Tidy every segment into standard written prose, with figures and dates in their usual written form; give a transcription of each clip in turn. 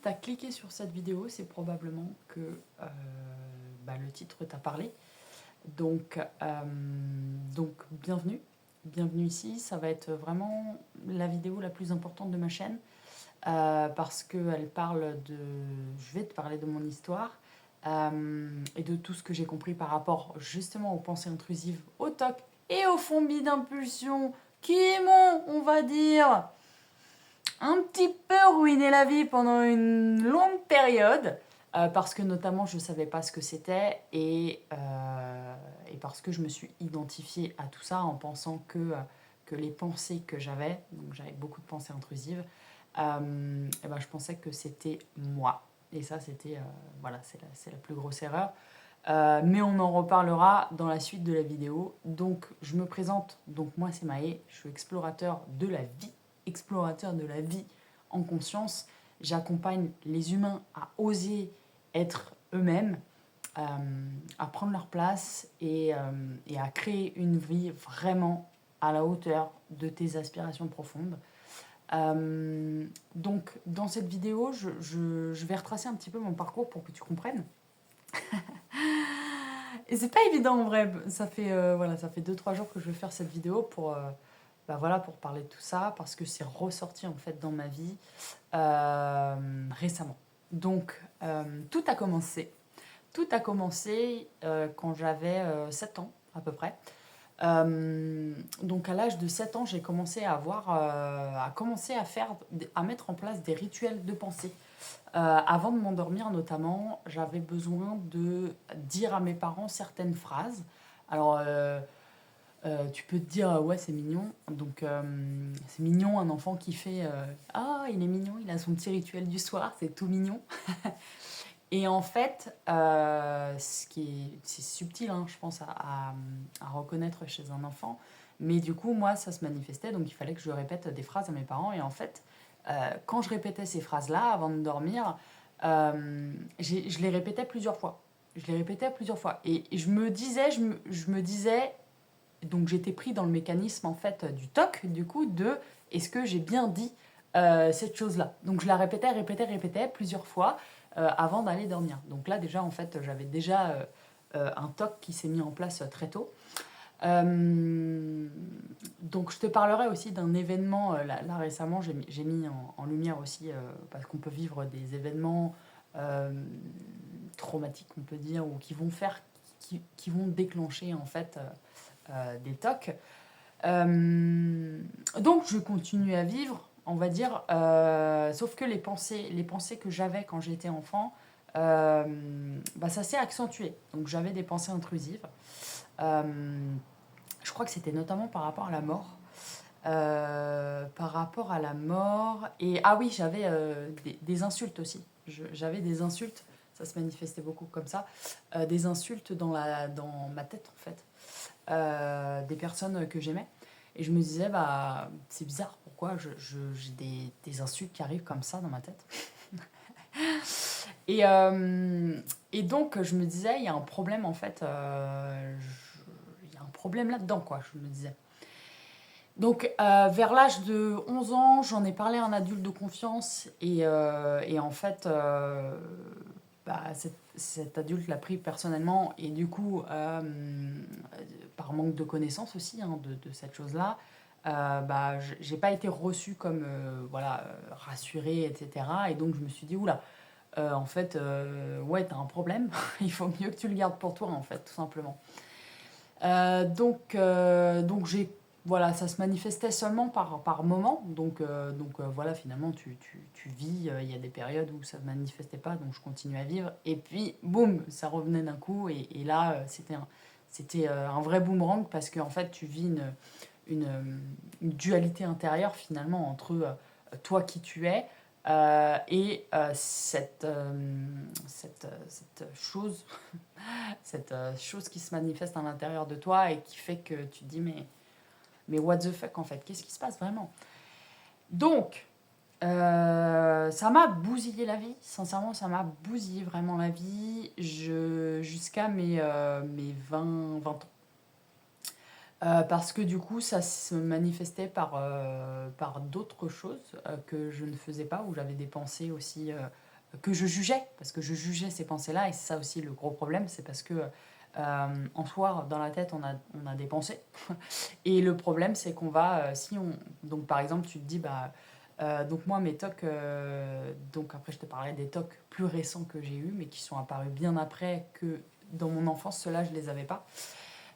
tu as cliqué sur cette vidéo, c'est probablement que le titre t'a parlé. Donc bienvenue. Bienvenue ici. Ça va être vraiment la vidéo la plus importante de ma chaîne parce qu'elle parle de... Je vais te parler de mon histoire et de tout ce que j'ai compris par rapport justement aux pensées intrusives, au TOC et aux phobie d'impulsion qui m'ont, on va dire, un petit peu ruiné la vie pendant une longue période parce que notamment je ne savais pas ce que c'était et parce que je me suis identifiée à tout ça en pensant que les pensées que j'avais, donc j'avais beaucoup de pensées intrusives, je pensais que c'était moi. Et ça, c'était, c'est la plus grosse erreur. Mais on en reparlera dans la suite de la vidéo. Donc, je me présente. Donc, moi, c'est Maë. Je suis explorateur de la vie. Explorateur de la vie en conscience. J'accompagne les humains à oser être eux-mêmes, à prendre leur place et à créer une vie vraiment à la hauteur de tes aspirations profondes. Donc, dans cette vidéo, je vais retracer un petit peu mon parcours pour que tu comprennes. Et c'est pas évident en vrai, ça fait 2-3 jours que je vais faire cette vidéo pour parler de tout ça, parce que c'est ressorti en fait dans ma vie récemment. Donc tout a commencé. Tout a commencé quand j'avais 7 ans à peu près. Donc à l'âge de 7 ans, j'ai commencé à mettre en place des rituels de pensée. Avant de m'endormir notamment, j'avais besoin de dire à mes parents certaines phrases. Alors, tu peux te dire, ouais, c'est mignon. Donc, c'est mignon un enfant qui fait ah, il est mignon, il a son petit rituel du soir, c'est tout mignon. Et en fait, c'est subtil, hein, je pense, à reconnaître chez un enfant. Mais du coup, moi, ça se manifestait, donc il fallait que je répète des phrases à mes parents. Et en fait, quand je répétais ces phrases-là avant de dormir, je les répétais plusieurs fois. Je les répétais plusieurs fois. Et je me disais, donc j'étais pris dans le mécanisme en fait du TOC, du coup, de est-ce que j'ai bien dit cette chose-là. Donc je la répétais plusieurs fois avant d'aller dormir. Donc là déjà, en fait, j'avais déjà un TOC qui s'est mis en place très tôt. Donc je te parlerai aussi d'un événement, là récemment j'ai mis en lumière aussi, parce qu'on peut vivre des événements traumatiques, on peut dire, ou qui vont déclencher en fait des TOC. Donc je continue à vivre, on va dire, sauf que les pensées que j'avais quand j'étais enfant, ça s'est accentué. Donc j'avais des pensées intrusives. Euh, je crois que c'était notamment par rapport à la mort. Par rapport à la mort. Et ah oui, j'avais des insultes aussi. J'avais des insultes, ça se manifestait beaucoup comme ça, des insultes dans ma tête en fait, des personnes que j'aimais. Et je me disais, c'est bizarre, pourquoi j'ai des insultes qui arrivent comme ça dans ma tête. Et donc, je me disais, il y a un problème en fait, il y a un problème là-dedans, quoi, je me disais. Donc, vers l'âge de 11 ans, j'en ai parlé à un adulte de confiance et en fait, cet adulte l'a pris personnellement et du coup, par manque de connaissance aussi de cette chose-là, j'ai pas été reçue comme rassurée, etc. Et donc, je me suis dit, oula, en fait, ouais, t'as un problème, il faut mieux que tu le gardes pour toi, en fait, tout simplement. Donc voilà, ça se manifestait seulement par moment. Donc voilà, finalement, tu vis. Il y a des périodes où ça ne manifestait pas, donc je continue à vivre. Et puis, boum, ça revenait d'un coup. Et là, c'était un vrai boomerang parce qu'en fait, tu vis une dualité intérieure finalement entre toi qui tu es et cette chose cette chose qui se manifeste à l'intérieur de toi et qui fait que tu te dis mais what the fuck en fait, qu'est-ce qui se passe vraiment. Donc ça m'a bousillé la vie, sincèrement ça m'a bousillé vraiment la vie jusqu'à mes 20 ans. Parce que du coup ça se manifestait par d'autres choses que je ne faisais pas, où j'avais des pensées aussi que je jugeais, parce que je jugeais ces pensées-là, et c'est ça aussi le gros problème, c'est parce que en soi, dans la tête, on a des pensées. Et le problème, c'est qu'on va, si on... Donc par exemple, tu te dis, bah, donc moi, mes tocs, donc après je te parlerai des tocs plus récents que j'ai eus, mais qui sont apparus bien après que dans mon enfance, ceux-là, je les avais pas.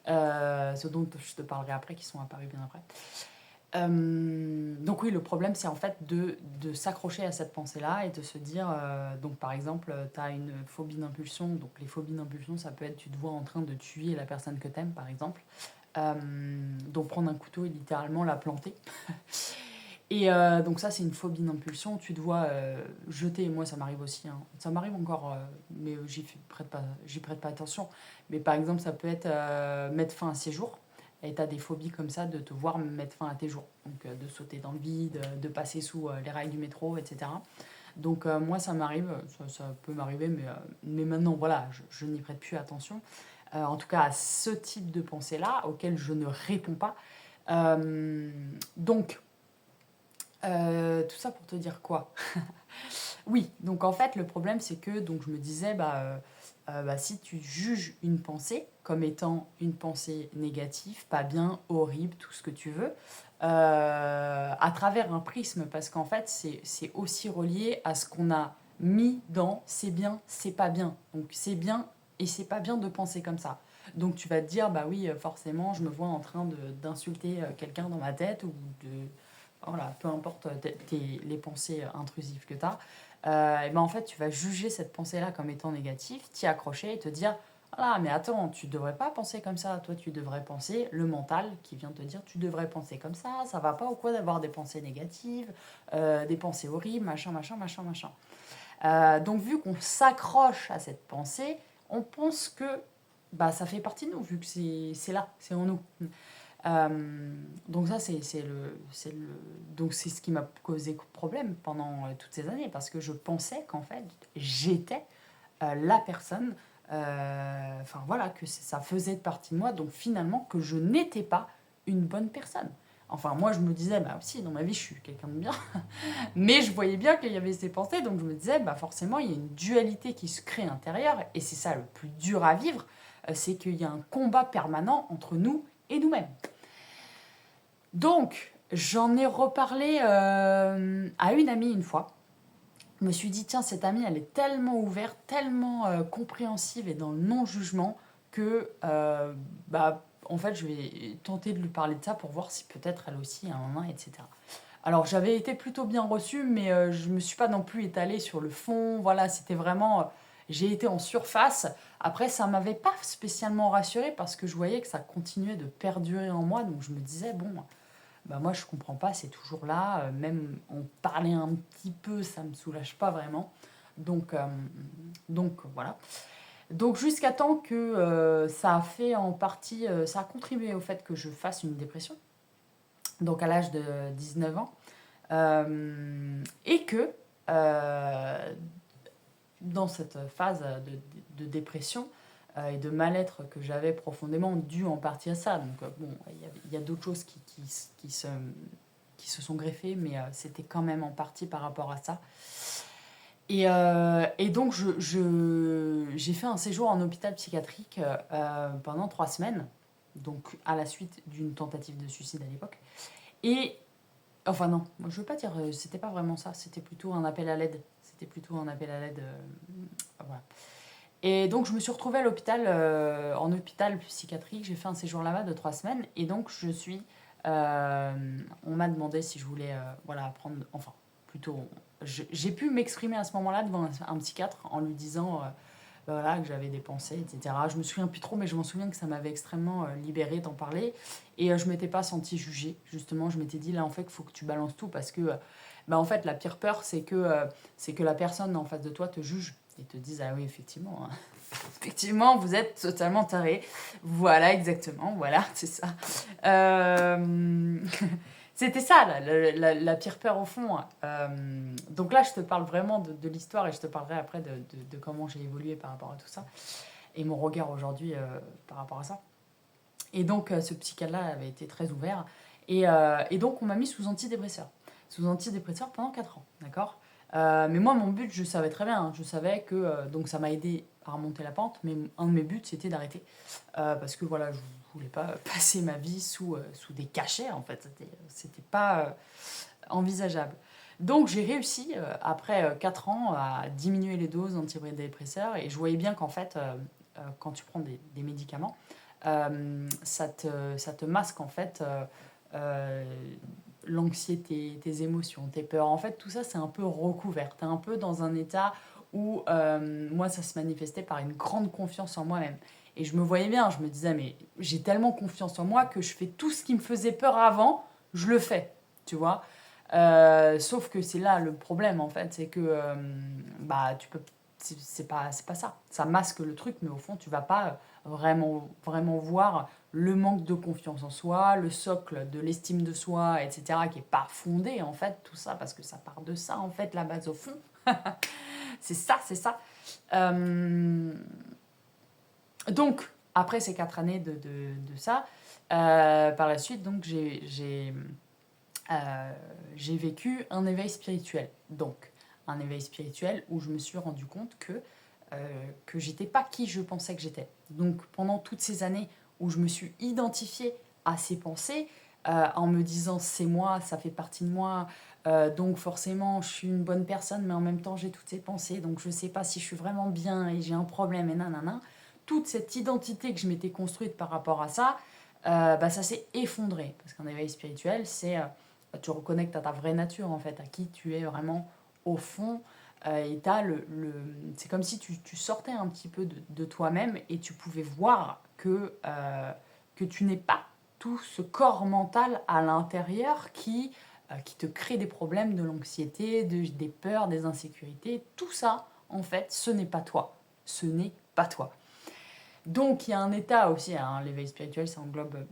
Ceux dont je te parlerai après, qui sont apparus bien après. Donc oui, le problème, c'est en fait de s'accrocher à cette pensée-là et de se dire, donc par exemple, tu as une phobie d'impulsion. Donc les phobies d'impulsion, ça peut être, tu te vois en train de tuer la personne que t'aimes, par exemple. Euh, donc prendre un couteau et littéralement la planter. Et donc ça, c'est une phobie d'impulsion. Tu te vois jeter, moi ça m'arrive aussi, hein. Ça m'arrive encore, mais j'y prête pas attention. Mais par exemple, ça peut être mettre fin à ses jours. Et tu as des phobies comme ça de te voir mettre fin à tes jours. Donc de sauter dans le vide, de passer sous les rails du métro, etc. Donc moi, ça m'arrive, ça peut m'arriver, mais maintenant, voilà, je n'y prête plus attention. En tout cas, à ce type de pensée-là, auquel je ne réponds pas. Donc, tout ça pour te dire quoi? Oui, donc en fait, le problème, c'est que donc, je me disais, bah, si tu juges une pensée comme étant une pensée négative, pas bien, horrible, tout ce que tu veux, à travers un prisme, parce qu'en fait, c'est aussi relié à ce qu'on a mis dans c'est bien, c'est pas bien. Donc c'est bien et c'est pas bien de penser comme ça. Donc tu vas te dire, bah oui, forcément, je me vois en train d'insulter quelqu'un dans ma tête ou de... Voilà, peu importe les pensées intrusives que tu as, et ben en fait, tu vas juger cette pensée-là comme étant négative, t'y accrocher et te dire, ah mais attends, tu devrais pas penser comme ça. Toi, tu devrais penser le mental qui vient te dire, tu devrais penser comme ça va pas ou quoi d'avoir des pensées négatives, des pensées horribles, machin, machin, machin, machin. Donc, vu qu'on s'accroche à cette pensée, on pense que bah, ça fait partie de nous, vu que c'est là, c'est en nous. Donc ça, donc c'est ce qui m'a causé problème pendant toutes ces années, parce que je pensais qu'en fait, j'étais la personne, enfin voilà, que ça faisait partie de moi, donc finalement que je n'étais pas une bonne personne. Enfin, moi, je me disais, bah si, dans ma vie, je suis quelqu'un de bien, mais je voyais bien qu'il y avait ces pensées, donc je me disais, bah forcément, il y a une dualité qui se crée intérieure, et c'est ça le plus dur à vivre, c'est qu'il y a un combat permanent entre nous et nous-mêmes. Donc, j'en ai reparlé à une amie une fois. Je me suis dit, tiens, cette amie, elle est tellement ouverte, tellement compréhensive et dans le non-jugement que, en fait, je vais tenter de lui parler de ça pour voir si peut-être elle aussi a un moment, etc. Alors, j'avais été plutôt bien reçue, mais je ne me suis pas non plus étalée sur le fond. Voilà, c'était vraiment... j'ai été en surface. Après, ça ne m'avait pas spécialement rassurée parce que je voyais que ça continuait de perdurer en moi. Donc, je me disais, bon, bah moi je comprends pas, c'est toujours là, même en parler un petit peu, ça me soulage pas vraiment. Donc, voilà. Donc jusqu'à temps que ça a fait en partie, ça a contribué au fait que je fasse une dépression, donc à l'âge de 19 ans, et que dans cette phase de dépression, et de mal-être que j'avais profondément dû en partie à ça. Donc bon, il y a d'autres choses qui se sont greffées, mais c'était quand même en partie par rapport à ça. Et donc j'ai fait un séjour en hôpital psychiatrique pendant 3 semaines, donc à la suite d'une tentative de suicide à l'époque. Et enfin non, moi, je veux pas dire, c'était pas vraiment ça, c'était plutôt un appel à l'aide. C'était plutôt un appel à l'aide. Voilà. Et donc, je me suis retrouvée à l'hôpital, en hôpital psychiatrique. J'ai fait un séjour là-bas de 3 semaines. Et donc, on m'a demandé si je voulais voilà, apprendre. Enfin, plutôt. J'ai pu m'exprimer à ce moment-là devant un psychiatre en lui disant voilà, que j'avais des pensées, etc. Je me souviens plus trop, mais je m'en souviens que ça m'avait extrêmement libérée d'en parler. Et je ne m'étais pas sentie jugée. Justement, je m'étais dit là, en fait, il faut que tu balances tout parce que, en fait, la pire peur, c'est que la personne en face de toi te juge et te dise ah oui, effectivement, hein. Effectivement, vous êtes totalement taré. Voilà, exactement, voilà, c'est ça. Euh, C'était ça, la pire peur au fond. Donc là, je te parle vraiment de l'histoire et je te parlerai après de comment j'ai évolué par rapport à tout ça et mon regard aujourd'hui par rapport à ça. Et donc, ce psychiatre-là avait été très ouvert. Et donc, on m'a mis sous antidépresseur. Sous antidépresseur pendant 4 ans, d'accord. Mais moi, mon but, je savais très bien, hein. Je savais que donc ça m'a aidé à remonter la pente, mais un de mes buts, c'était d'arrêter. Parce que voilà, je voulais pas passer ma vie sous des cachets, en fait. C'était pas envisageable. Donc j'ai réussi, après 4 ans, à diminuer les doses d'antidépresseurs et je voyais bien qu'en fait, quand tu prends des médicaments, ça te masque en fait euh, l'anxiété, tes émotions, tes peurs. En fait, tout ça, c'est un peu recouvert. Tu es un peu dans un état où, moi, ça se manifestait par une grande confiance en moi-même. Et je me voyais bien, je me disais, mais j'ai tellement confiance en moi que je fais tout ce qui me faisait peur avant, je le fais, tu vois. Sauf que c'est là le problème, en fait, c'est que bah, tu peux, c'est pas ça. Ça masque le truc, mais au fond, tu vas pas vraiment voir le manque de confiance en soi, le socle de l'estime de soi, etc., qui est pas fondé, en fait, tout ça, parce que ça part de ça, en fait, la base au fond. C'est ça, c'est ça. Euh, donc, après ces 4 années de ça, par la suite, donc, j'ai vécu un éveil spirituel. Donc, un éveil spirituel où je me suis rendu compte que j'étais pas qui je pensais que j'étais. Donc, pendant toutes ces années où je me suis identifiée à ces pensées, en me disant c'est moi, ça fait partie de moi, donc forcément je suis une bonne personne, mais en même temps j'ai toutes ces pensées, donc je sais pas si je suis vraiment bien et j'ai un problème et nanana. Toute cette identité que je m'étais construite par rapport à ça, bah, ça s'est effondré. Parce qu'un éveil spirituel, c'est tu reconnectes à ta vraie nature, en fait, à qui tu es vraiment au fond. Et t'as c'est comme si tu sortais un petit peu de toi-même et tu pouvais voir que tu n'es pas tout ce corps mental à l'intérieur qui te crée des problèmes, de l'anxiété, des peurs, des insécurités. Tout ça, en fait, ce n'est pas toi. Ce n'est pas toi. Donc il y a un état aussi, hein, l'éveil spirituel, ça englobe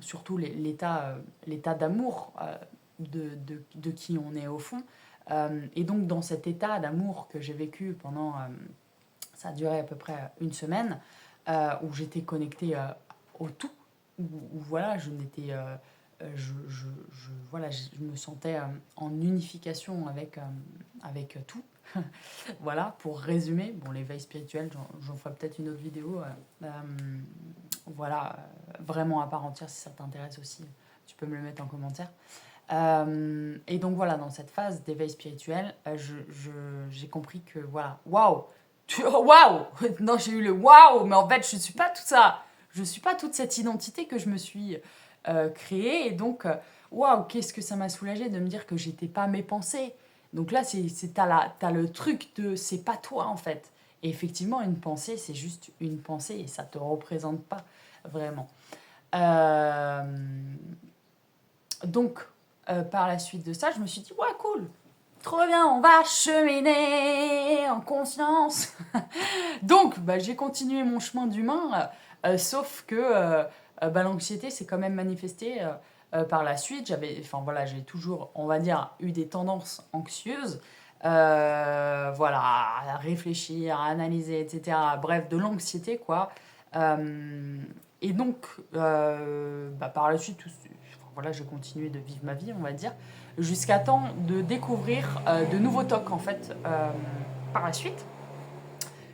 surtout l'état d'amour de qui on est au fond. Et donc dans cet état d'amour que j'ai vécu pendant, ça a duré à peu près une semaine, où j'étais connectée au tout, où voilà, je n'étais... voilà, je me sentais en unification avec tout. Voilà, pour résumer, bon, l'éveil spirituel, j'en ferai peut-être une autre vidéo. Voilà, vraiment à part entière, si ça t'intéresse aussi, tu peux me le mettre en commentaire. Et donc voilà, dans cette phase d'éveil spirituel, j'ai compris que voilà, waouh, waouh, non, j'ai eu le waouh, mais en fait, je ne suis pas tout ça. Je ne suis pas toute cette identité que je me suis créée. Et donc, waouh, qu'est-ce que ça m'a soulagée de me dire que j'étais pas mes pensées. Donc là, t'as le truc de c'est pas toi en fait. Et effectivement, une pensée, c'est juste une pensée et ça te représente pas vraiment. Euh, donc, par la suite de ça, je me suis dit, ouais, cool, trop bien, on va cheminer en conscience. Donc, bah, j'ai continué mon chemin d'humain, sauf que bah, l'anxiété s'est quand même manifestée par la suite. Enfin voilà, j'ai toujours, on va dire, eu des tendances anxieuses. Voilà, à réfléchir, à analyser, etc. Bref, de l'anxiété, quoi. Et donc, bah, par la suite, enfin, voilà, j'ai continué de vivre ma vie, on va dire, jusqu'à temps de découvrir de nouveaux tocs, en fait, par la suite.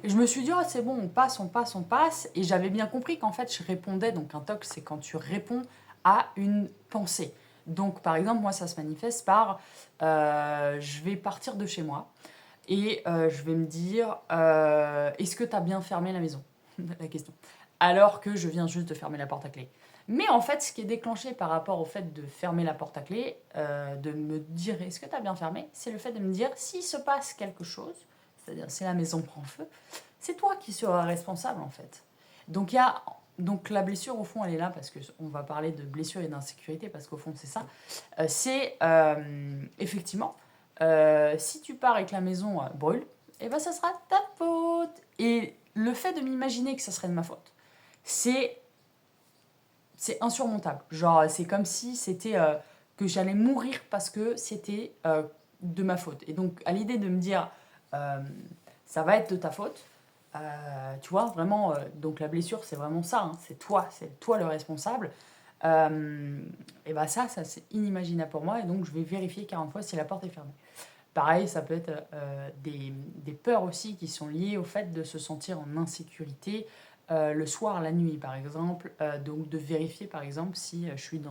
Et je me suis dit, oh, c'est bon, on passe, on passe, on passe. Et j'avais bien compris qu'en fait, je répondais. Donc, un TOC, c'est quand tu réponds à une pensée. Donc, par exemple, moi, ça se manifeste par je vais partir de chez moi et je vais me dire est-ce que tu as bien fermé la maison? La question. Alors que je viens juste de fermer la porte à clé. Mais en fait, ce qui est déclenché par rapport au fait de fermer la porte à clé, de me dire est-ce que tu as bien fermé, c'est le fait de me dire s'il se passe quelque chose, c'est-à-dire si la maison prend feu, c'est toi qui seras responsable en fait. Donc, donc la blessure au fond elle est là parce qu'on va parler de blessure et d'insécurité parce qu'au fond c'est ça. C'est effectivement si tu pars et que la maison brûle, et ben ça sera ta faute. Et le fait de m'imaginer que ça serait de ma faute, c'est insurmontable. Genre c'est comme si c'était que j'allais mourir parce que c'était de ma faute. Et donc à l'idée de me dire euh, ça va être de ta faute. Tu vois, vraiment, donc la blessure, c'est vraiment ça, hein, c'est toi le responsable. Et bah ça c'est inimaginable pour moi, et donc je vais vérifier 40 fois si la porte est fermée. Pareil, ça peut être des peurs aussi qui sont liées au fait de se sentir en insécurité le soir, la nuit par exemple. Donc de vérifier par exemple si je suis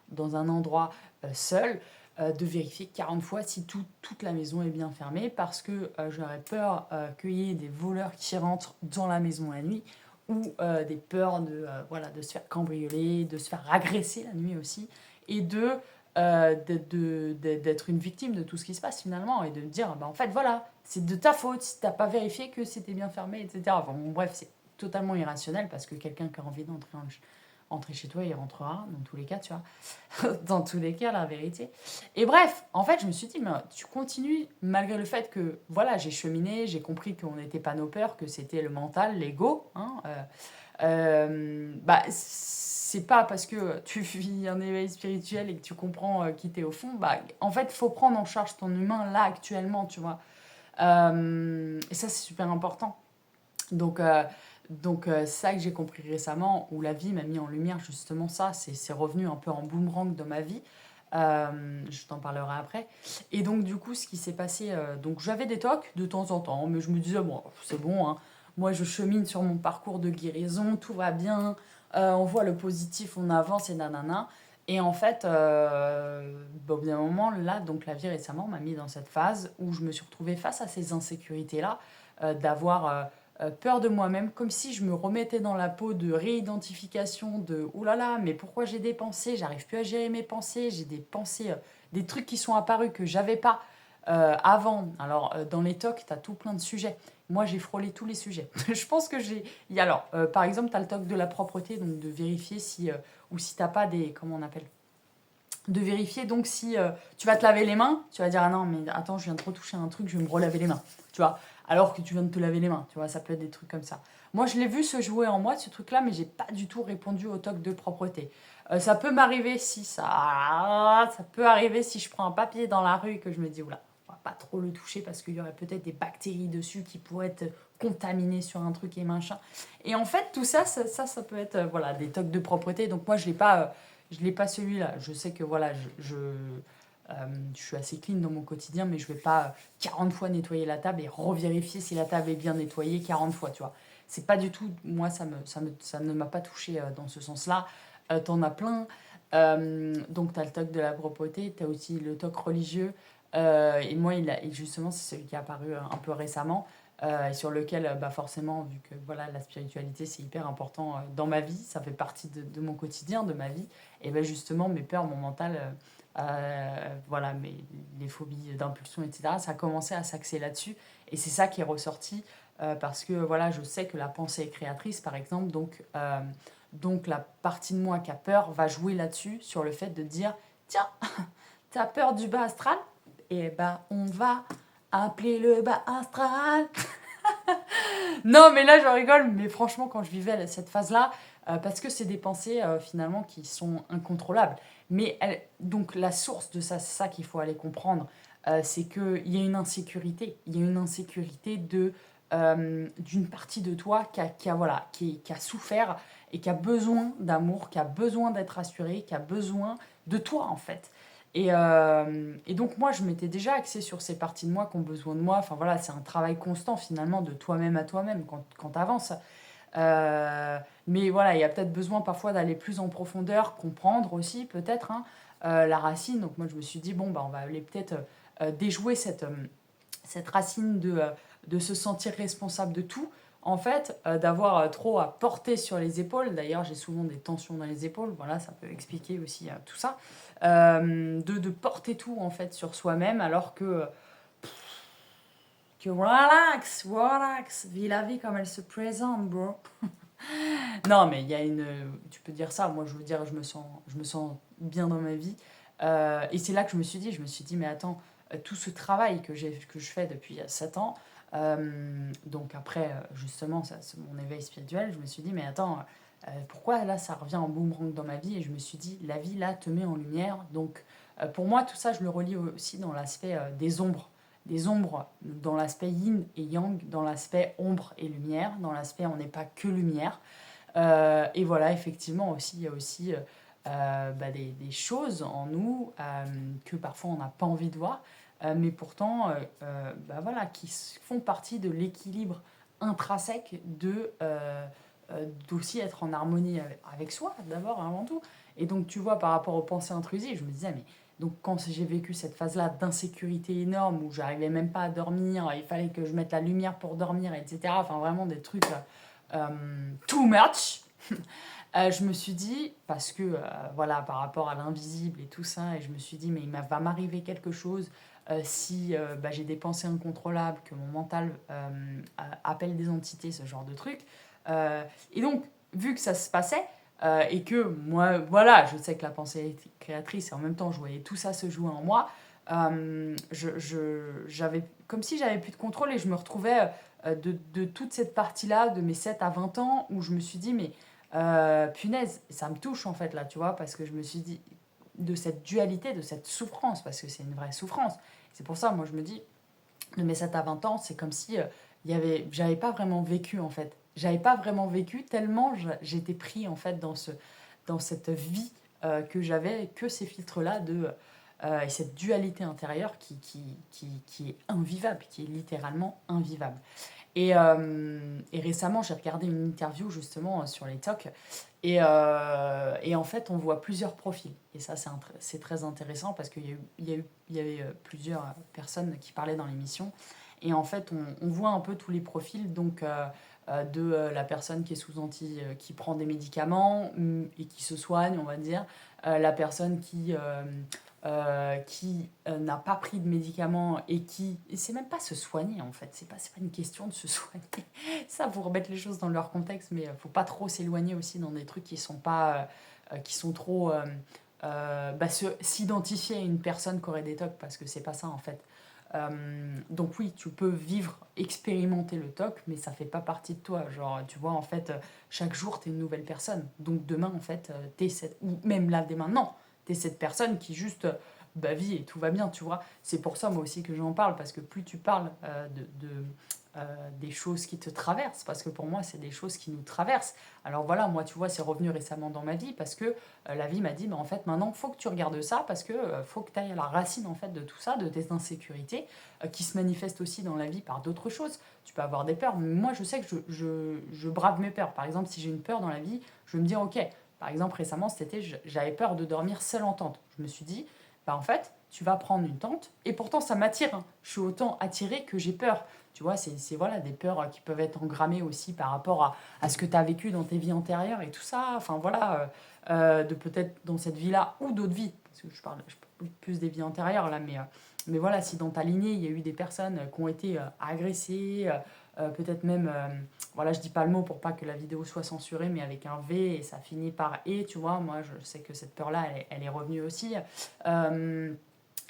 dans un endroit seul, de vérifier 40 fois si toute la maison est bien fermée parce que j'aurais peur qu'il y ait des voleurs qui rentrent dans la maison la nuit ou des peurs voilà, de se faire cambrioler, de se faire agresser la nuit aussi et d'être une victime de tout ce qui se passe finalement et de me dire bah, en fait voilà c'est de ta faute si t'as pas vérifié que c'était bien fermé, etc. Enfin, bon, bref, c'est totalement irrationnel parce que quelqu'un qui a envie d'entrer chez toi il rentrera dans tous les cas, tu vois. Dans tous les cas, la vérité. Et bref, en fait je me suis dit mais tu continues malgré le fait que voilà j'ai cheminé, j'ai compris qu'on n'était pas nos peurs, que c'était le mental, l'ego, hein, bah, c'est pas parce que tu vis un éveil spirituel et que tu comprends qui t'es au fond, bah, en fait, faut prendre en charge ton humain là actuellement, tu vois. Et ça, c'est super important. Donc, c'est ça que j'ai compris récemment, où la vie m'a mis en lumière justement ça. C'est revenu un peu en boomerang dans ma vie. Je t'en parlerai après. Et donc, du coup, ce qui s'est passé, donc j'avais des tocs de temps en temps, mais je me disais, bon, c'est bon, hein. Moi, je chemine sur mon parcours de guérison, tout va bien, on voit le positif, on avance et nanana. Et en fait, au bout d'un moment, là, donc la vie récemment m'a mis dans cette phase où je me suis retrouvée face à ces insécurités-là, d'avoir peur de moi-même, comme si je me remettais dans la peau de réidentification de « Ouh là là, mais pourquoi j'ai des pensées? J'arrive plus à gérer mes pensées, j'ai des pensées, des trucs qui sont apparus que j'avais pas avant. » Alors, dans les talks, tu as tout plein de sujets. Moi, j'ai frôlé tous les sujets. Je pense que j'ai... Alors, par exemple, tu as le talk de la propreté, donc de vérifier si... ou si t'as pas des... Comment on appelle? De vérifier donc si tu vas te laver les mains, tu vas dire ah non mais attends je viens de retoucher un truc, je vais me relaver les mains, tu vois, alors que tu viens de te laver les mains, tu vois, ça peut être des trucs comme ça. Moi je l'ai vu se jouer en moi ce truc là, mais j'ai pas du tout répondu au toc de propreté. Ça peut m'arriver si ça peut arriver si je prends un papier dans la rue et que je me dis oula, on va pas trop le toucher parce qu'il y aurait peut-être des bactéries dessus qui pourraient être contaminées sur un truc et machin. Et en fait tout ça peut être voilà des tocs de propreté. Donc moi je l'ai pas je l'ai pas celui-là. Je sais que voilà, je suis assez clean dans mon quotidien, mais je vais pas 40 fois nettoyer la table et revérifier si la table est bien nettoyée 40 fois, tu vois. C'est pas du tout, moi, ça ne m'a pas touché dans ce sens-là. T'en as plein. Donc, t'as le toc de la propreté, t'as aussi le toc religieux. Et moi, et justement, c'est celui qui est apparu un peu récemment. Et sur lequel, bah forcément, vu que voilà, la spiritualité, c'est hyper important dans ma vie, ça fait partie de mon quotidien, de ma vie, et ben justement, mes peurs, mon mental, voilà, les phobies d'impulsion, etc., ça a commencé à s'axer là-dessus. Et c'est ça qui est ressorti, parce que voilà, je sais que la pensée est créatrice, par exemple, donc la partie de moi qui a peur va jouer là-dessus, sur le fait de dire, tiens, t'as peur du bas astral? Et ben, on va appeler le bas astral. Non, mais là, je rigole, mais franchement, quand je vivais cette phase-là, parce que c'est des pensées finalement qui sont incontrôlables. Mais donc, la source de ça, c'est ça qu'il faut aller comprendre, c'est qu'il y a une insécurité. Il y a une insécurité d'une partie de toi voilà, qui a souffert et qui a besoin d'amour, qui a besoin d'être rassurée, qui a besoin de toi, en fait. Et donc moi, je m'étais déjà axée sur ces parties de moi qui ont besoin de moi. Enfin voilà, c'est un travail constant finalement de toi-même à toi-même quand tu avances. Mais voilà, il y a peut-être besoin parfois d'aller plus en profondeur, comprendre aussi peut-être hein, la racine. Donc moi, je me suis dit, bon, bah, on va aller peut-être déjouer cette racine de se sentir responsable de tout. En fait, d'avoir trop à porter sur les épaules. D'ailleurs, j'ai souvent des tensions dans les épaules. Voilà, ça peut expliquer aussi tout ça. De porter tout en fait sur soi-même alors que relax, vis la vie comme elle se présente, bro. Non, mais il y a tu peux dire ça. Moi, je veux dire, je me sens bien dans ma vie. Et c'est là que je me suis dit, mais attends, tout ce travail que je fais depuis 7 ans, donc après, justement, ça, c'est mon éveil spirituel, je me suis dit, mais attends, pourquoi là, ça revient en boomerang dans ma vie? Et je me suis dit, la vie, là, te met en lumière. Donc, pour moi, tout ça, je le relie aussi dans l'aspect des ombres. Des ombres dans l'aspect yin et yang, dans l'aspect ombre et lumière, dans l'aspect on n'est pas que lumière. Et voilà, effectivement, aussi, il y a aussi bah, des choses en nous que parfois on n'a pas envie de voir. mais pourtant, bah voilà, qui font partie de l'équilibre intrinsèque d'aussi être en harmonie avec soi, d'abord, avant tout. Et donc, tu vois, par rapport aux pensées intrusives, je me disais, mais donc quand j'ai vécu cette phase-là d'insécurité énorme où j'arrivais même pas à dormir, il fallait que je mette la lumière pour dormir, etc. Enfin, vraiment des trucs too much. Je me suis dit, parce que voilà, par rapport à l'invisible et tout ça, et je me suis dit, mais va m'arriver quelque chose si bah, j'ai des pensées incontrôlables, que mon mental appelle des entités, ce genre de trucs. Et donc, vu que ça se passait, et que moi, voilà, je sais que la pensée est créatrice, et en même temps, je voyais tout ça se jouer en moi, j'avais, comme si j'avais plus de contrôle, et je me retrouvais de toute cette partie-là, de mes 7 à 20 ans, où je me suis dit, mais punaise, ça me touche en fait là, tu vois, parce que je me suis dit de cette dualité, de cette souffrance, parce que c'est une vraie souffrance. C'est pour ça, moi, je me dis, de mes 7 à 20 ans, c'est comme si j'avais pas vraiment vécu en fait. J'avais pas vraiment vécu tellement j'étais pris en fait dans cette vie que j'avais, que ces filtres-là et cette dualité intérieure qui est invivable, qui est littéralement invivable. Et récemment, j'ai regardé une interview justement sur les TOC. Et en fait, on voit plusieurs profils. Et ça, c'est très intéressant parce qu'il y avait plusieurs personnes qui parlaient dans l'émission. Et en fait, on voit un peu tous les profils. Donc, de la personne qui est sous qui prend des médicaments et qui se soigne, on va dire. La personne qui n'a pas pris de médicaments et c'est même pas se soigner en fait, c'est pas une question de se soigner. Ça, vous remettre les choses dans leur contexte, mais faut pas trop s'éloigner aussi dans des trucs qui sont pas, qui sont trop, bah, s'identifier à une personne qui aurait des tocs parce que c'est pas ça en fait. Donc oui, tu peux vivre, expérimenter le TOC, mais ça fait pas partie de toi. Genre, tu vois, en fait, chaque jour, tu es une nouvelle personne. Donc demain, en fait, ou même là, dès maintenant, tu es cette personne qui juste bah, vit et tout va bien, tu vois. C'est pour ça, moi aussi, que j'en parle, parce que plus tu parles des choses qui te traversent, parce que pour moi, c'est des choses qui nous traversent. Alors voilà, moi, tu vois, c'est revenu récemment dans ma vie, parce que la vie m'a dit, bah, en fait, maintenant, il faut que tu regardes ça, parce que faut que tu ailles à la racine, en fait, de tout ça, de tes insécurités, qui se manifestent aussi dans la vie par d'autres choses. Tu peux avoir des peurs, mais moi, je sais que je brave mes peurs. Par exemple, si j'ai une peur dans la vie, je vais me dire, ok, par exemple, récemment, cet été, j'avais peur de dormir seule en tente. Je me suis dit, bah, en fait, tu vas prendre une tente, et pourtant, ça m'attire, hein. Je suis autant attirée que j'ai peur. Tu vois, c'est voilà, des peurs qui peuvent être engrammées aussi par rapport à ce que tu as vécu dans tes vies antérieures et tout ça. Enfin voilà, de peut-être dans cette vie-là ou d'autres vies. Parce que je parle plus des vies antérieures là, mais voilà, si dans ta lignée, il y a eu des personnes qui ont été agressées, peut-être même, voilà, je dis pas le mot pour pas que la vidéo soit censurée, mais avec un V et ça finit par et, tu vois, moi je sais que cette peur-là, elle est revenue aussi.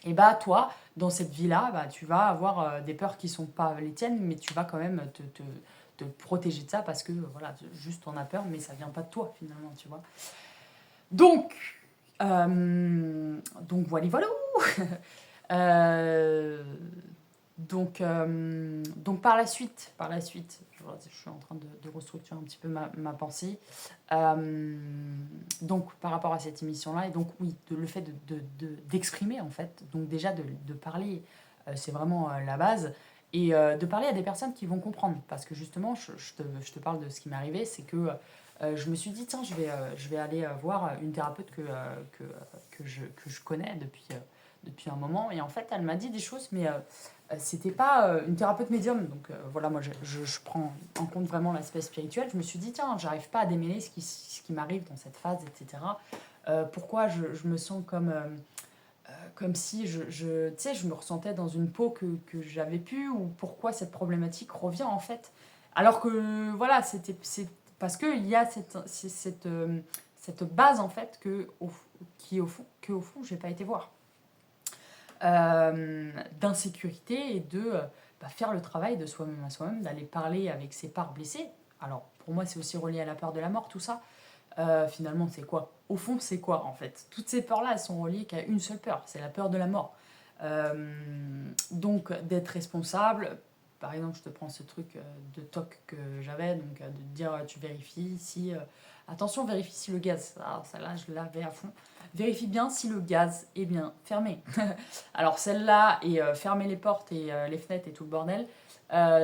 Et bah toi, dans cette vie-là, bah, tu vas avoir des peurs qui sont pas les tiennes, mais tu vas quand même te protéger de ça parce que voilà, juste on a peur, mais ça vient pas de toi finalement, tu vois. Donc, voilà, voilà. Euh, donc par la suite, je suis en train de restructurer un petit peu ma pensée. Donc par rapport à cette émission-là, et donc oui, le fait d'exprimer en fait, donc déjà de parler, c'est vraiment la base, et de parler à des personnes qui vont comprendre, parce que justement, je te parle de ce qui m'est arrivé, c'est que je me suis dit, tiens, je vais aller voir une thérapeute que je connais depuis un moment, et en fait, elle m'a dit des choses, mais c'était pas une thérapeute médium. Donc voilà, moi je prends en compte vraiment l'aspect spirituel. Je me suis dit, tiens, j'arrive pas à démêler ce qui m'arrive dans cette phase, etc. Pourquoi je me sens comme si tu sais, je me ressentais dans une peau que j'avais pu, ou pourquoi cette problématique revient en fait. Alors que voilà, c'est parce qu'il y a cette base en fait au fond, j'ai pas été voir. D'insécurité et bah, faire le travail de soi-même à soi-même, d'aller parler avec ses parts blessées. Alors, pour moi, c'est aussi relié à la peur de la mort, tout ça. Finalement, c'est quoi? Au fond, c'est quoi, en fait? Toutes ces peurs-là, elles sont reliées qu'à une seule peur, c'est la peur de la mort. Donc, d'être responsable, par exemple, je te prends ce truc de toc que j'avais, donc de te dire, tu vérifies si... attention, vérifie si le gaz, alors celle-là, je l'avais à fond. Vérifie bien si le gaz est bien fermé. Alors celle-là, et fermer les portes et les fenêtres et tout le bordel,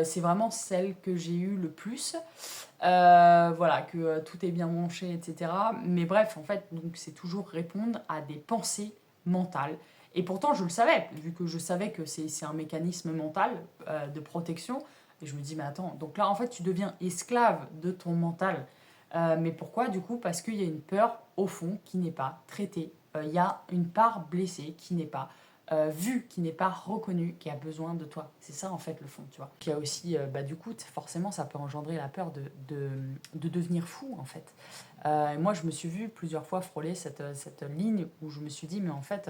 c'est vraiment celle que j'ai eu le plus. Voilà, que tout est bien branché, etc. Mais bref, en fait, donc c'est toujours répondre à des pensées mentales. Et pourtant, je le savais, vu que je savais que c'est un mécanisme mental de protection. Et je me dis, mais attends, donc là, en fait, tu deviens esclave de ton mental. Mais pourquoi, du coup? Parce qu'il y a une peur, au fond, qui n'est pas traitée. Il y a une part blessée qui n'est pas vue, qui n'est pas reconnue, qui a besoin de toi. C'est ça, en fait, le fond, tu vois. Puis il y a aussi, du coup, forcément, ça peut engendrer la peur de devenir fou, en fait. Moi, je me suis vue plusieurs fois frôler cette ligne où je me suis dit, mais en fait,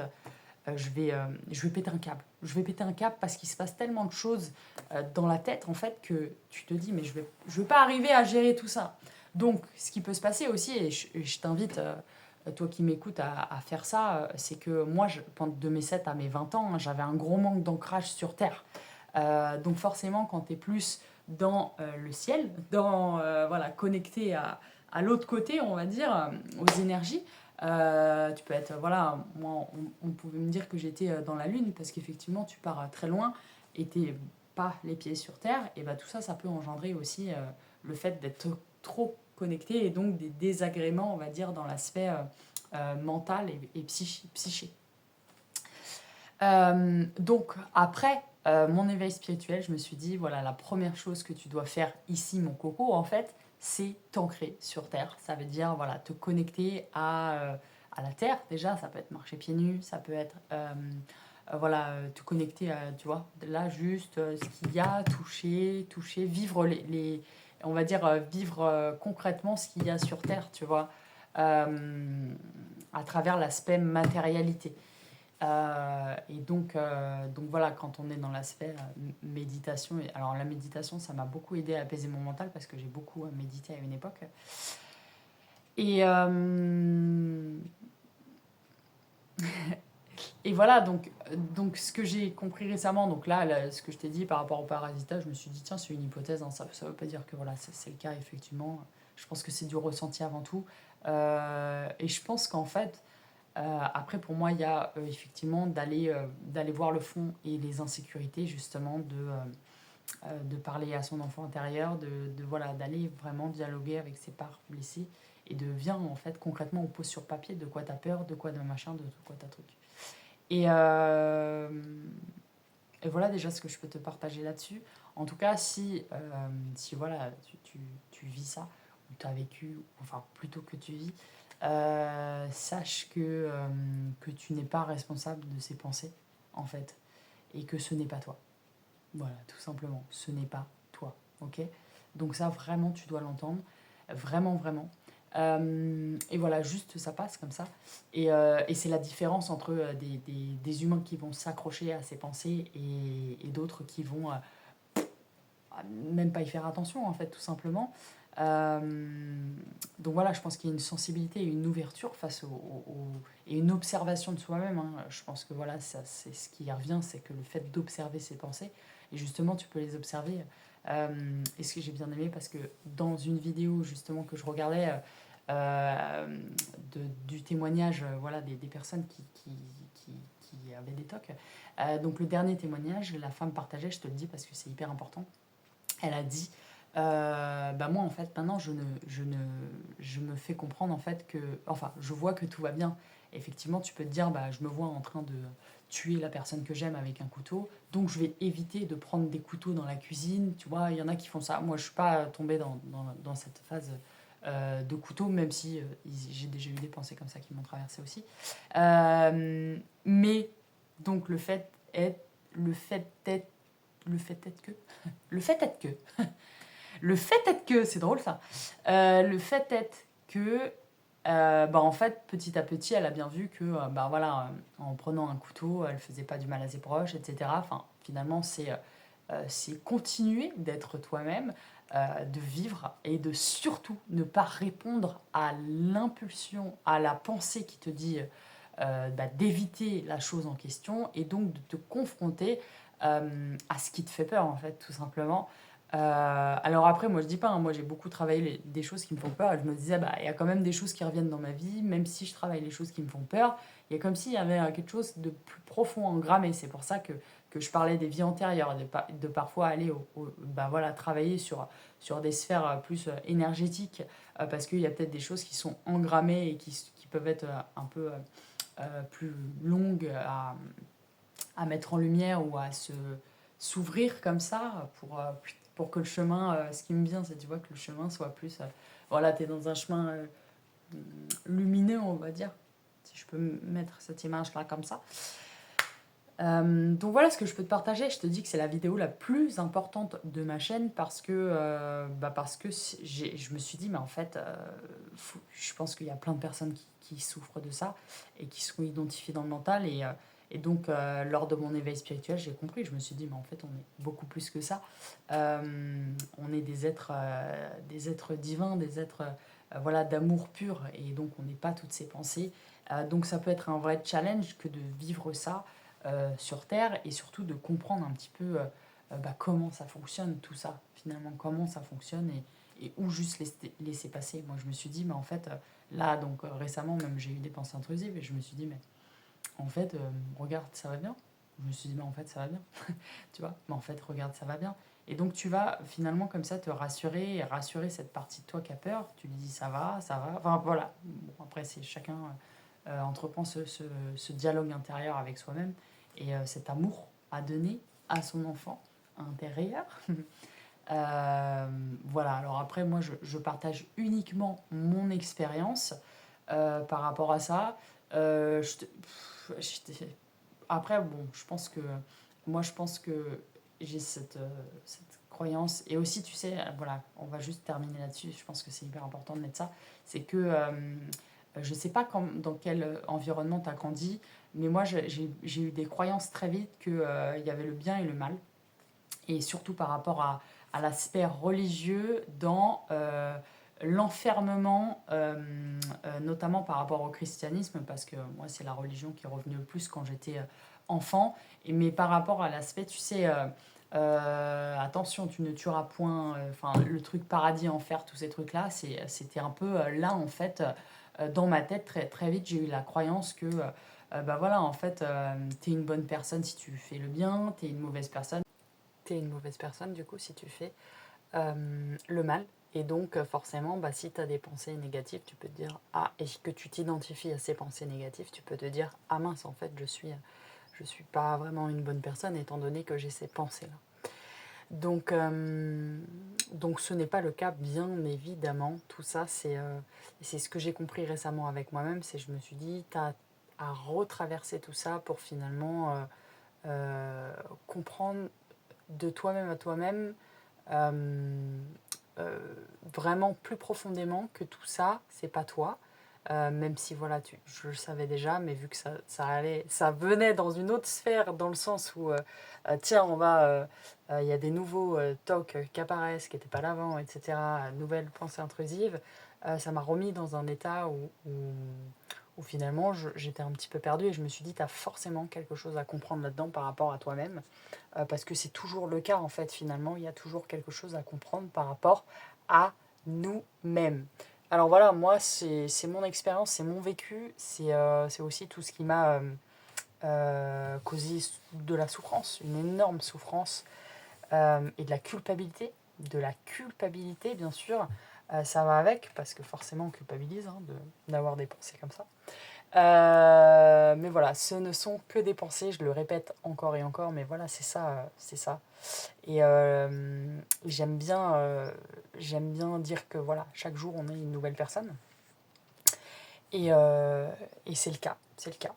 je vais péter un câble. Je vais péter un câble parce qu'il se passe tellement de choses dans la tête, en fait, que tu te dis, mais je vais pas arriver à gérer tout ça. Donc, ce qui peut se passer aussi, et je t'invite, toi qui m'écoutes, à faire ça, c'est que moi, pendant de mes 7 à mes 20 ans, hein, j'avais un gros manque d'ancrage sur Terre. Donc forcément, quand tu es plus dans le ciel, voilà, connecté à l'autre côté, on va dire, aux énergies, tu peux être, voilà, moi, on pouvait me dire que j'étais dans la Lune, parce qu'effectivement, tu pars très loin et tu pas les pieds sur Terre, et bah, tout ça, ça peut engendrer aussi le fait d'être trop connecté, et donc des désagréments, on va dire, dans l'aspect mental et psyché. Donc après mon éveil spirituel, je me suis dit, voilà, la première chose que tu dois faire ici, mon coco, en fait, c'est t'ancrer sur Terre. Ça veut dire, voilà, te connecter à la Terre. Déjà, ça peut être marcher pieds nus, ça peut être, voilà, te connecter à, tu vois, là, juste ce qu'il y a, toucher, vivre on va dire, vivre concrètement ce qu'il y a sur Terre, tu vois, à travers l'aspect matérialité. Donc voilà, quand on est dans l'aspect méditation, alors la méditation, ça m'a beaucoup aidé à apaiser mon mental parce que j'ai beaucoup médité à une époque. Et, et voilà, donc ce que j'ai compris récemment, donc là, ce que je t'ai dit par rapport au parasitage, je me suis dit, tiens, c'est une hypothèse, hein, ça ne veut pas dire que voilà, c'est le cas, effectivement. Je pense que c'est du ressenti avant tout. Et je pense qu'en fait, après, pour moi, il y a effectivement d'aller voir le fond et les insécurités, justement, de parler à son enfant intérieur, voilà, d'aller vraiment dialoguer avec ses parts blessées et de viens, en fait, concrètement, on pose sur papier de quoi t'as peur, de quoi de machin, de quoi t'as truc. Et, et voilà déjà ce que je peux te partager là-dessus. En tout cas, si voilà, tu vis ça, ou tu as vécu, enfin plutôt que tu vis, sache que tu n'es pas responsable de ces pensées, en fait, et que ce n'est pas toi. Voilà, tout simplement, ce n'est pas toi, ok? Donc ça, vraiment, tu dois l'entendre, vraiment, vraiment. Et voilà, juste ça passe comme ça. Et c'est la différence entre des humains qui vont s'accrocher à ces pensées et d'autres qui vont même pas y faire attention, en fait, tout simplement. Donc voilà, je pense qu'il y a une sensibilité et une ouverture et une observation de soi-même, hein. Je pense que voilà, ça, c'est ce qui revient, c'est que le fait d'observer ses pensées, et justement, tu peux les observer. Et ce que j'ai bien aimé, parce que dans une vidéo justement que je regardais du témoignage voilà, des personnes qui avaient des tocs, donc le dernier témoignage, la femme partageait, je te le dis parce que c'est hyper important, elle a dit bah moi en fait maintenant je me fais comprendre en fait que enfin je vois que tout va bien. Effectivement tu peux te dire bah je me vois en train de tuer la personne que j'aime avec un couteau, donc je vais éviter de prendre des couteaux dans la cuisine, tu vois, il y en a qui font ça. Moi je suis pas tombée dans cette phase de couteau, même si j'ai déjà eu des pensées comme ça qui m'ont traversé aussi. Mais donc le fait est le fait est que le fait est que le fait est que, c'est drôle ça, le fait est que, bah en fait, petit à petit, elle a bien vu que, bah voilà, en prenant un couteau, elle faisait pas du mal à ses proches, etc. Enfin, finalement, c'est continuer d'être toi-même, de vivre et de surtout ne pas répondre à l'impulsion, à la pensée qui te dit bah, d'éviter la chose en question et donc de te confronter à ce qui te fait peur, en fait, tout simplement. Alors après, moi je dis pas, hein, moi j'ai beaucoup travaillé des choses qui me font peur et je me disais, bah il y a quand même des choses qui reviennent dans ma vie, même si je travaille les choses qui me font peur, il y a comme s'il y avait quelque chose de plus profond engrammé. C'est pour ça que je parlais des vies antérieures, de parfois aller bah voilà, travailler sur des sphères plus énergétiques, parce qu'il y a peut-être des choses qui sont engrammées et qui peuvent être un peu plus longues à mettre en lumière ou à s'ouvrir comme ça pour que le chemin, ce qui me vient, c'est tu vois que le chemin soit plus, voilà, tu es dans un chemin lumineux, on va dire, si je peux mettre cette image-là comme ça. Donc voilà ce que je peux te partager. Je te dis que c'est la vidéo la plus importante de ma chaîne parce que je me suis dit, mais en fait, je pense qu'il y a plein de personnes qui souffrent de ça et qui sont identifiées dans le mental. Et donc, lors de mon éveil spirituel, j'ai compris. Je me suis dit, mais en fait, on est beaucoup plus que ça. On est des êtres divins, des êtres voilà, d'amour pur. Et donc, on n'est pas toutes ces pensées. Donc, ça peut être un vrai challenge que de vivre ça sur Terre et surtout de comprendre un petit peu comment ça fonctionne tout ça, finalement, comment ça fonctionne et où juste laisser passer. Moi, je me suis dit, mais en fait, là, donc récemment, même j'ai eu des pensées intrusives et je me suis dit, mais en fait, regarde, ça va bien. Je me suis dit, mais en fait, ça va bien. Tu vois, mais en fait, regarde, ça va bien. Et donc, tu vas finalement comme ça te rassurer et rassurer cette partie de toi qui a peur. Tu lui dis, ça va, ça va. Enfin, voilà. Bon, après, c'est chacun entreprend ce dialogue intérieur avec soi-même et cet amour à donner à son enfant intérieur. Voilà, alors après, moi, je partage uniquement mon expérience par rapport à ça. Après, bon, je pense que j'ai cette croyance. Et aussi, tu sais, voilà, on va juste terminer là-dessus. Je pense que c'est hyper important de mettre ça. C'est que je sais pas dans quel environnement tu as grandi, mais moi, j'ai eu des croyances très vite qu'il y avait le bien et le mal. Et surtout par rapport à l'aspect religieux dans l'enfermement, notamment par rapport au christianisme, parce que moi, c'est la religion qui est revenue le plus quand j'étais enfant. Mais par rapport à l'aspect, tu sais, attention, tu ne tueras point, enfin, le truc paradis, enfer, tous ces trucs-là, c'était un peu là, en fait, dans ma tête, très, très vite, j'ai eu la croyance que, bah voilà, en fait, t'es une bonne personne si tu fais le bien, t'es une mauvaise personne. T'es une mauvaise personne, du coup, si tu fais le mal. Et donc, forcément, bah, si tu as des pensées négatives, tu peux te dire, ah, et que tu t'identifies à ces pensées négatives, tu peux te dire, ah mince, en fait, je suis pas vraiment une bonne personne étant donné que j'ai ces pensées-là. Donc ce n'est pas le cas, bien évidemment. Tout ça, c'est ce que j'ai compris récemment avec moi-même, c'est que je me suis dit, tu as à retraverser tout ça pour finalement comprendre de toi-même à toi-même euh, euh, vraiment plus profondément que tout ça, c'est pas toi. Même si voilà, je le savais déjà, mais vu que ça venait dans une autre sphère, dans le sens où tiens, il y a des nouveaux talks qui apparaissent, qui n'étaient pas là avant, etc. Nouvelles pensées intrusives, ça m'a remis dans un état où finalement j'étais un petit peu perdue et je me suis dit, tu as forcément quelque chose à comprendre là-dedans par rapport à toi-même. Parce que c'est toujours le cas en fait, finalement, il y a toujours quelque chose à comprendre par rapport à nous-mêmes. Alors voilà, moi c'est mon expérience, c'est mon vécu, c'est aussi tout ce qui m'a causé de la souffrance, une énorme souffrance et de la culpabilité. De la culpabilité, bien sûr, ça va avec, parce que forcément on culpabilise hein, d'avoir des pensées comme ça. Mais voilà, ce ne sont que des pensées, je le répète encore et encore, mais voilà, c'est ça, c'est ça. Et j'aime bien dire que voilà, chaque jour on est une nouvelle personne. Et c'est le cas, c'est le cas.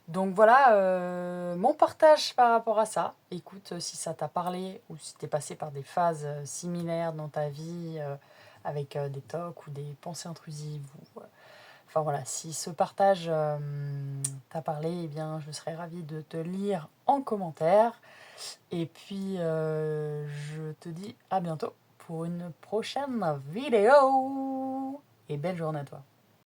Donc voilà mon partage par rapport à ça. Écoute, si ça t'a parlé ou si t'es passé par des phases similaires dans ta vie avec des tocs ou des pensées intrusives enfin voilà, si ce partage t'a parlé, eh bien, je serais ravie de te lire en commentaire. Et puis, je te dis à bientôt pour une prochaine vidéo. Et belle journée à toi.